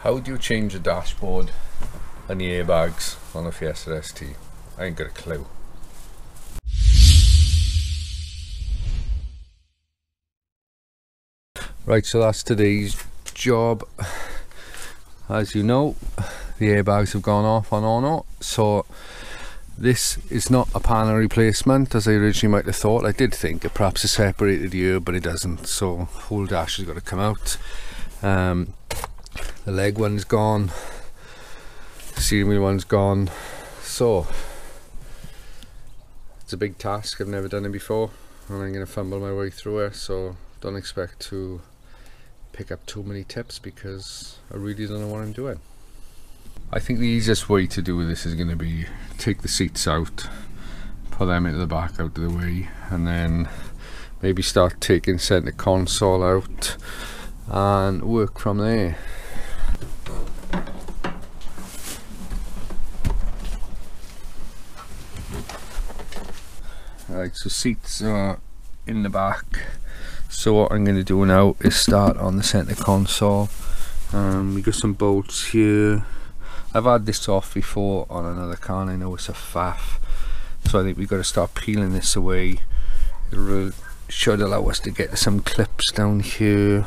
How do you change the dashboard and the airbags on a Fiesta ST? I ain't got a clue. Right, so that's today's job. As you know, the airbags have gone off on ONO, so this is not a panel replacement as I originally might have thought. I did think it perhaps is separated here, but it doesn't, so whole dash has got to come out. The leg one's gone, the steering wheel one's gone, so it's a big task. I've never done it before and I'm going to fumble my way through it, so don't expect to pick up too many tips because I really don't know what I'm doing. I think the easiest way to do this is going to be take the seats out, put them into the back out of the way, and then maybe start taking centre console out and work from there. Right, so seats are in the back. So what I'm going to do now is start on the centre console. We got some bolts here. I've had this off before on another car and I know it's a faff, so I think we've got to start peeling this away. It should allow us to get some clips down here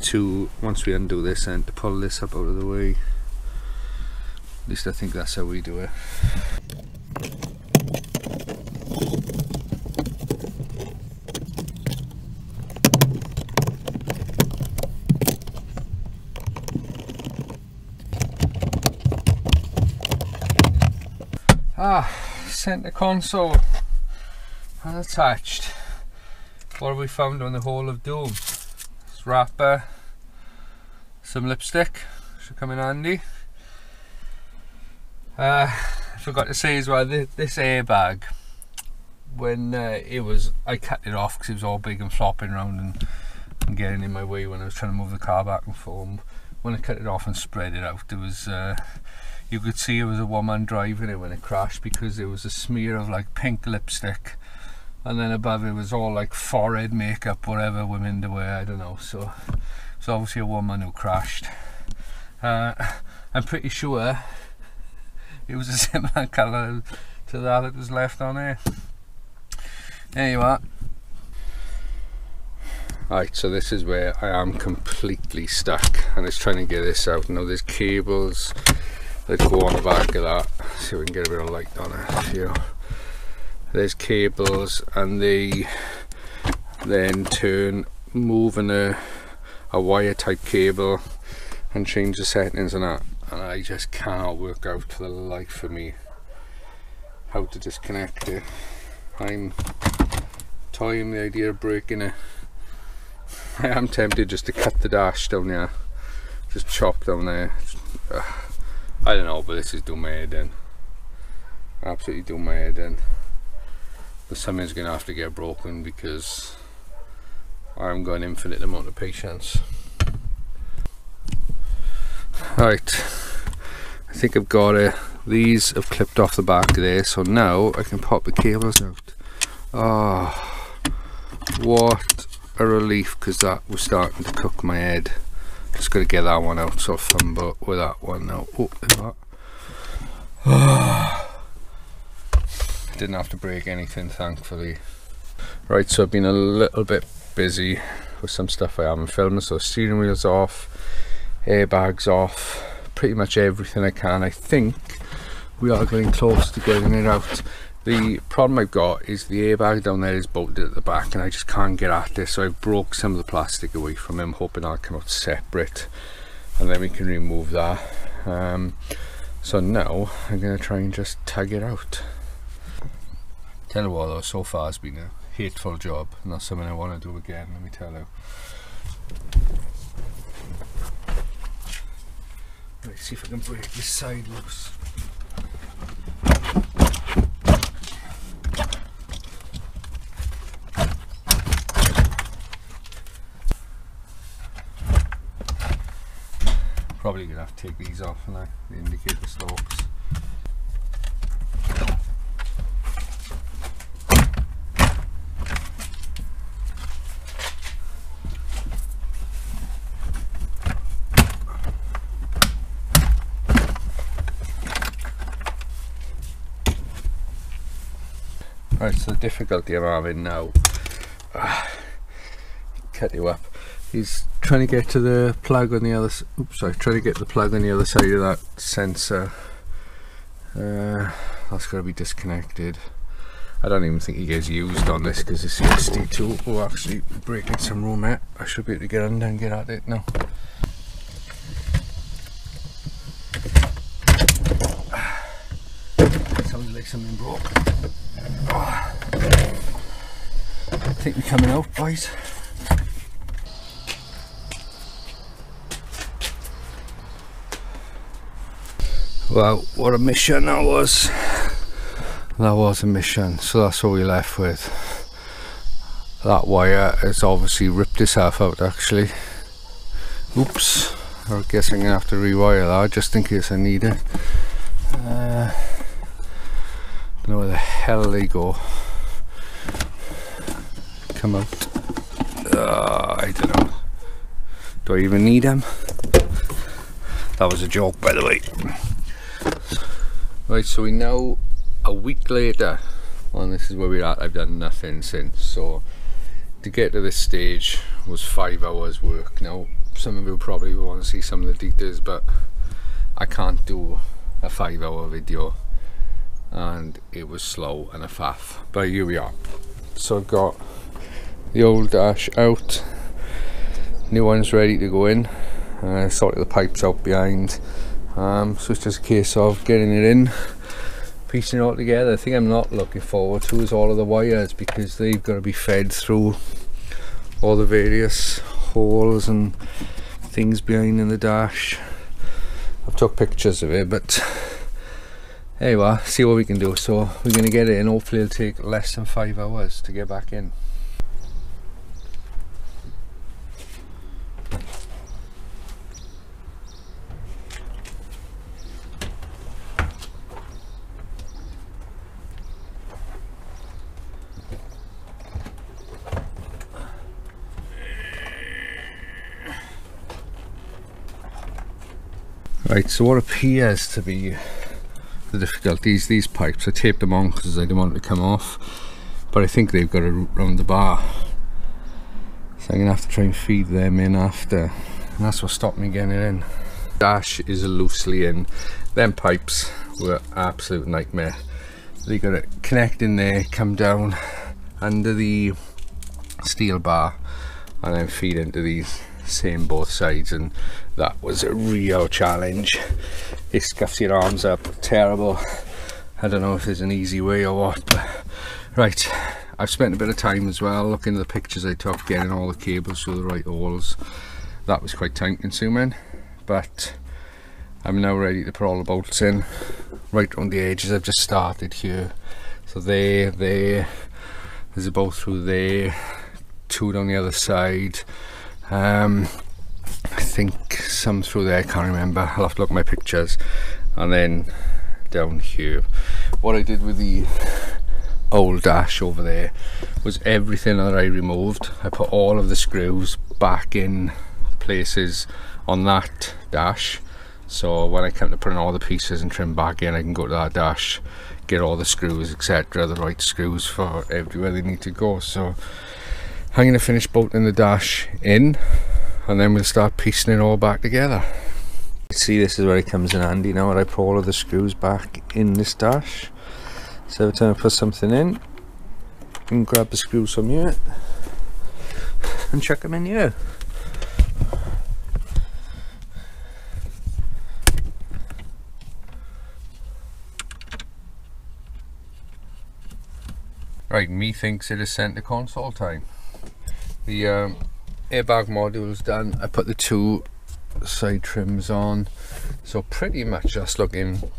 to, once we undo this end, to pull this up out of the way. At least I think that's how we do it. Centre console unattached. What have we found on the Hole of Doom? This wrapper, some lipstick, should come in handy. I forgot to say as well, this airbag, when I cut it off because it was all big and flopping around and getting in my way when I was trying to move the car back and forth. When I cut it off and spread it out, there was you could see it was a woman driving it when it crashed, because there was a smear of like pink lipstick, and then above it was all like forehead makeup, whatever women do wear, I don't know. So it's obviously a woman who crashed. I'm pretty sure it was a similar colour to that was left on there. There you are. Right, so this is where I am completely stuck and it's trying to get this out. Now there's cables that go on the back of that. See if we can get a bit of light on it here. There's cables and they then turn, moving a wire type cable and change the settings and that, and I just cannot work out for the life of me how to disconnect it. I'm toying the idea of breaking it. I am tempted just to cut the dash down there, just chop down there. I don't know, but this is doing my head in. Absolutely doing my head in. But something's going to have to get broken because I'm got an infinite amount of patience. Right, I think I've got it. These have clipped off the back of there, so now I can pop the cables out. Oh, what a relief, because that was starting to cook my head. Just got to get that one out, so I'll fumble with that one now. Oh, that. Didn't have to break anything, thankfully. Right, so I've been a little bit busy with some stuff I haven't filmed. So steering wheel's off, airbags off, pretty much everything I can. I think we are getting close to getting it out. The problem I've got is the airbag down there is bolted at the back and I just can't get at this, so I broke some of the plastic away from him, hoping that'll come out separate and then we can remove that. So now I'm going to try and just tug it out. Tell you what though, so far it's been a hateful job, and that's something I want to do again, let me tell you. Let's see if I can break this side loose. Probably gonna have to take these off and I indicate the stalks. Right, so the difficulty I'm having now, cut you up, he's trying to get to the plug on the other, trying to get the plug on the other side of that sensor. That's got to be disconnected. I don't even think he gets used on this because the CST2 will actually breaking some room out. I should be able to get under and get at it now. Sounds like something broke. I think we're coming out, boys. Well, what a mission that was. That was a mission, so that's what we're left with. That wire has obviously ripped itself out actually. Oops, I guess I'm going to have to rewire that just in case I need it. Don't know where the hell they go. Come out. I don't know. Do I even need them? That was a joke, by the way. Right, so we know a week later, and this is where we're at. I've done nothing since. So to get to this stage was 5 hours work. Now some of you probably want to see some of the details, but I can't do a 5-hour video, and it was slow and a faff. But here we are. So I've got the old dash out, new one's ready to go in. Sorted the pipes out behind, so it's just a case of getting it in, piecing it all together. The thing I'm not looking forward to is all of the wires, because they've got to be fed through all the various holes and things behind in the dash. I've took pictures of it, but anyway, see what we can do. So we're going to get it in. Hopefully it'll take less than 5 hours to get back in. Right, so what appears to be the difficulties, these pipes, I taped them on because I didn't want it to come off, but I think they've got a route round the bar, so I'm going to have to try and feed them in after, and that's what stopped me getting it in. Dash is loosely in. Them pipes were absolute nightmare. They got to connect in there, come down under the steel bar, and then feed into these same both sides, and that was a real challenge. It scuffs your arms up terrible. I don't know if there's an easy way or what, but right, I've spent a bit of time as well looking at the pictures I took, getting all the cables through the right holes. That was quite time consuming, but I'm now ready to put all the bolts in right around the edges. I've just started here, so there's a bolt through there, 2 down the other side, I think some through there, I can't remember, I'll have to look at my pictures, and then down here. What I did with the old dash over there was everything that I removed, I put all of the screws back in places on that dash, so when I come to putting all the pieces and trim back in, I can go to that dash, get all the screws etc, the right screws for everywhere they need to go. So I'm going to finish bolting the dash in, and then we'll start piecing it all back together. See, this is where it comes in handy now, when I put all of the screws back in this dash. So every time I put something in, you can grab the screws from here and chuck them in here. Right, methinks it is centre console time. The airbag module's done. I put the 2 side trims on, so pretty much that's looking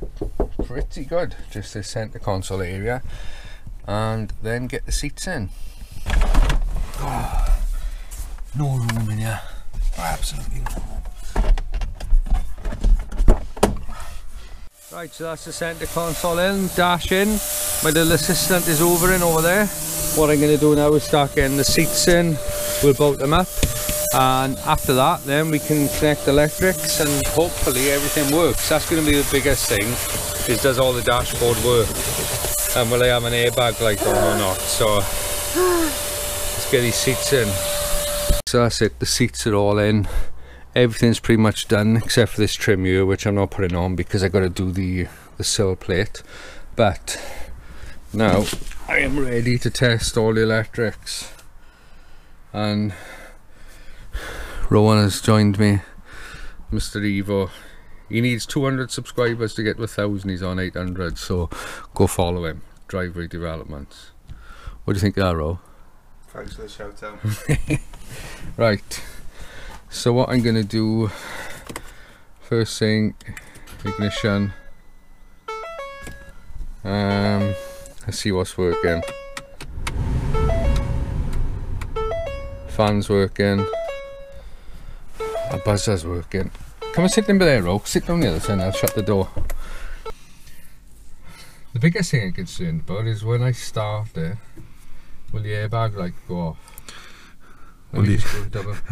pretty good. Just the centre console area, and then get the seats in. Oh, no room in here, absolutely no room. Right, so that's the centre console in, dash in. My little assistant is over there. What I'm going to do now is start getting the seats in. We'll bolt them up, and after that then we can connect electrics, and hopefully everything works. That's going to be the biggest thing, is does all the dashboard work. and will I have an airbag light on or not. So let's get these seats in. So that's it, the seats are all in. Everything's pretty much done except for this trim here, which I'm not putting on because I got to do the sill plate. But now I am ready to test all the electrics, and Rowan has joined me, Mr. Evo. He needs 200 subscribers to get to 1,000. He's on 800, so go follow him. Driveway Developments. What do you think of that, Ro? Thanks for the shout out. Right, so what I'm going to do, first thing, ignition. Let's see what's working. Fan's working. Our buzzer's working. Come and sit in there, Ro. Sit down the other side and I'll shut the door. The biggest thing I'm concerned about is when I start it, will the airbag light go off? Will the airbag go off?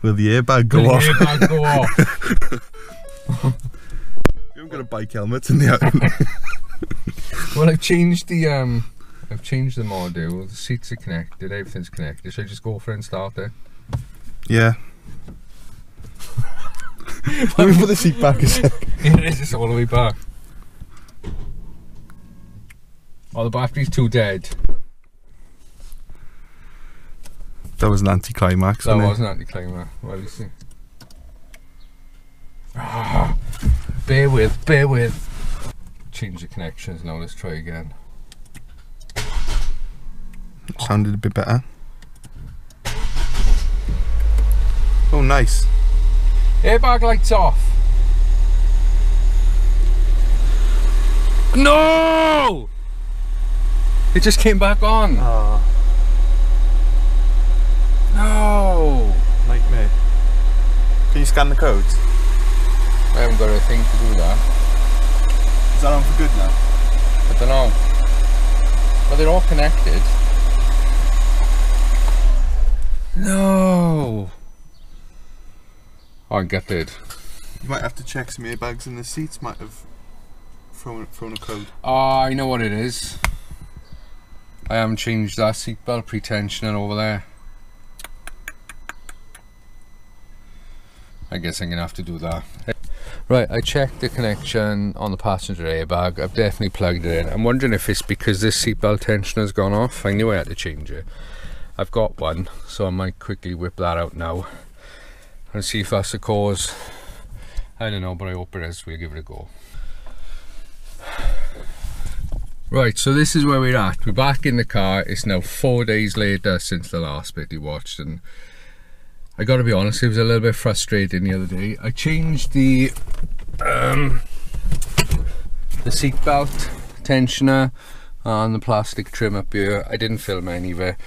Will the airbag go off? You haven't got a bike helmet in the Well, I've changed the module. The seats are connected, everything's connected. Should I just go for it and start it? Yeah. Let me put the seat back a sec. It is, it's all the way back. Oh, the battery's too dead. That was an anticlimax. That was an anticlimax. Well, you see. Bear with. Change the connections now, let's try again. Sounded a bit better. Oh, nice. Airbag lights off. No! It just came back on. Oh. No! Nightmare. Can you scan the codes? I haven't got a thing to do that. Is that on for good now? I don't know. But they're all connected. No! Oh, I get it. You might have to check some airbags in the seats. Might have thrown a code. Oh, I know what it is. I haven't changed that seatbelt pre-tensioning over there. I guess I'm gonna have to do that. Right, I checked the connection on the passenger airbag. I've definitely plugged it in. I'm wondering if it's because this seatbelt tensioner has gone off. I knew I had to change it. I've got one, so I might quickly whip that out now and see if that's the cause. I don't know, but I hope it is. We'll give it a go. Right, so this is where we're at. We're back in the car. It's now 4 days later since the last bit you watched, and I gotta be honest, it was a little bit frustrating the other day. I changed the seatbelt tensioner on the plastic trim up here. I didn't film any of it,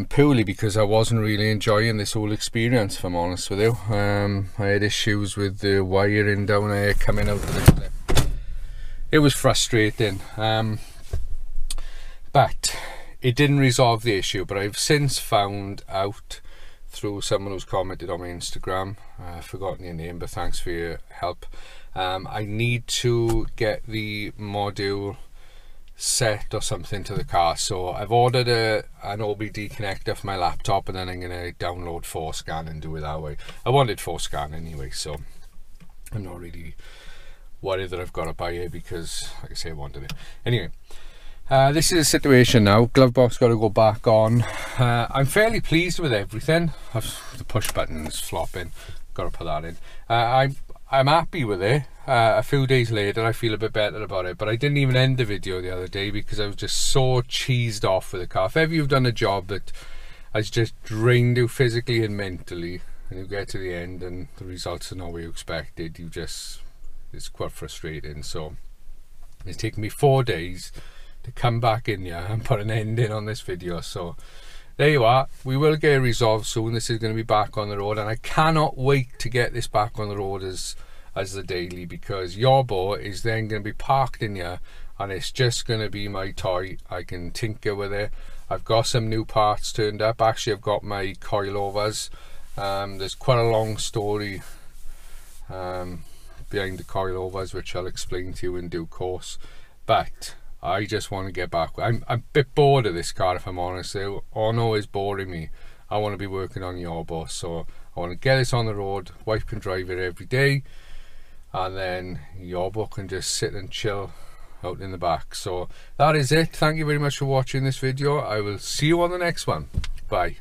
purely because I wasn't really enjoying this whole experience, if I'm honest with you. I had issues with the wiring down there coming out of the clip. It was frustrating, but it didn't resolve the issue. But I've since found out through someone who's commented on my Instagram, I've forgotten your name, but thanks for your help. I need to get the module set or something to the car, so I've ordered an OBD connector for my laptop, and then I'm going to download 4Scan and do it that way. I wanted 4Scan anyway, so I'm not really worried that I've got to buy it, because like I say, I wanted it anyway. This is the situation now. Glove box got to go back on. I'm fairly pleased with everything. The push button's flopping, got to put that in. I'm happy with it. A few days later I feel a bit better about it, but I didn't even end the video the other day because I was just so cheesed off with the car. If ever you've done a job that has just drained you physically and mentally, and you get to the end and the results are not what you expected, it's quite frustrating. So it's taken me 4 days to come back in here and put an ending on this video. So there you are. We will get it resolved soon. This is going to be back on the road, and I cannot wait to get this back on the road as the daily, because your boat is then going to be parked in here and it's just going to be my toy. I can tinker with it. I've got some new parts turned up. Actually, I've got my coilovers. There's quite a long story behind the coilovers, which I'll explain to you in due course, but I just want to get back. I'm a bit bored of this car, if I'm honest. ONO is boring me. I want to be working on your bus, so I want to get this on the road. Wife can drive it every day, and then your book can just sit and chill out in the back. So that is it. Thank you very much for watching this video. I will see you on the next one. Bye.